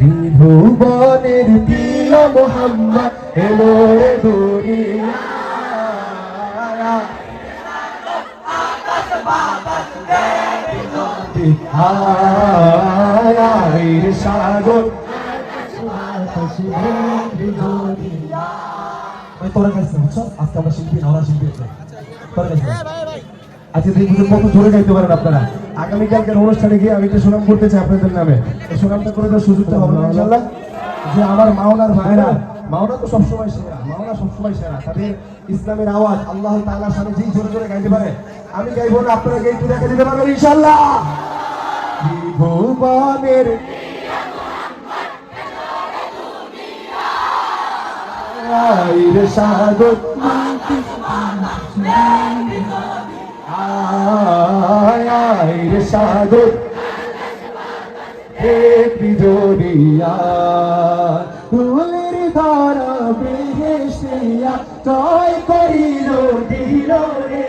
ত্রিভুবনের প্রিয় মোহাম্মদ এলো রে দুনিয়া আয়ের সাগর তোরা গাইছে বুঝছো আজকে আমরা শিল্পী ওরা শিল্পী তোরা গাইছে আজকে দেখুন কত জোরে গাইতে পারেন আপনারা আগামীকালকের অনুষ্ঠানে গিয়ে আমি একটা সুনাম করতে চাই আপনাদের নামে এই সুনামটা করে দেওয়ার সুযোগটা হবে না ইনশাআল্লাহ যে আমার মাওলার ভাইরা মাওলা তো সবসময় সেরা মাওলা সবসময় সেরা তাদের ইসলামের আওয়াজ আল্লাহ তাআলার সামনে যেই জোরে জোরে গাইতে পারে আমি গাইবো না আপনারা গাইতে দেখা দিতে পারবেন ইনশাআল্লাহ ভুবনের আয়ের সাগর আয়ের সাগর বিজরিয়া ফুলের ধারা বেহেশিয়া জয় করিল দিল রে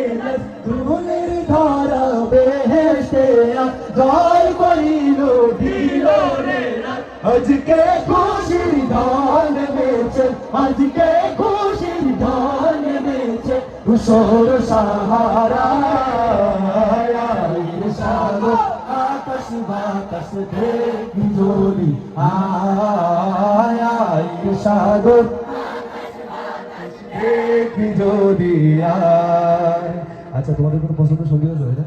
ফুলের ধারা বেহেশিয়া জয় করিল দিল রে আজকে খুশির ধান নেমেছে আজকে খুশির ধান নেমেছে ধূসর সাহারা সাগর আকাশ বাতাস দেখি জলি আয় সাগর দেখি জলি আচ্ছা তোমাদের কোনো পছন্দ সঙ্গীত আছে না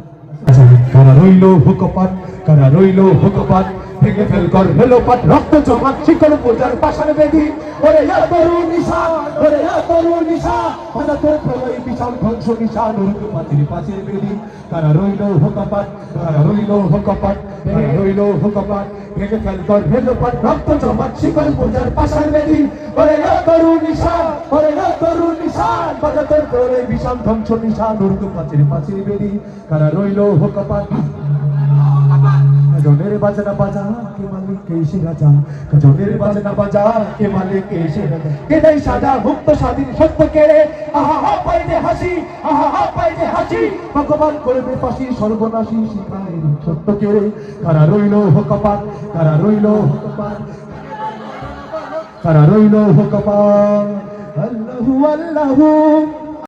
আচ্ছা কারা রইল হুকপাত কারা রইল হুকপাত ভেঙে ফেল কর হেলো পাট রক্ত জমাট শিকল পূজার পাশার বেদি ওরে তরু নিশা ওরে তরু নিশা বাজা তোর প্রলয় বিশাল ধ্বংস নিশান উর্গ পাতির পাশের বেদি কারা রইল হুকপাত কারা রইল হুকপাত কারা রইল হুকপাত ভেঙে ফেল কর হেলো পাট রক্ত জমাট শিকল পূজার পাশার বেদি ওরে তরু নিশা ওরে তরু নিশা বাজা তোর প্রলয় বিশাল ধ্বংস নিশান উর্গ পাতির বেদি কারা রইল হুকপাত কজনের বাজনা বাজা কে মালিক কে সে রাজা কজনের বাজনা বাজা কে মালিক কে সে রাজা কে নাই সাজা মুক্ত স্বাধীন সত্য কেড়ে আহা হা পাইতে হাসি আহা হা পাইতে হাসি ভগবান করবে ফাঁসি সর্বনাশী শিখায় সত্য কেড়ে কারা রইল হুকপাত কারা রইল হুকপাত কারা রইল হুকপাত আল্লাহু আল্লাহু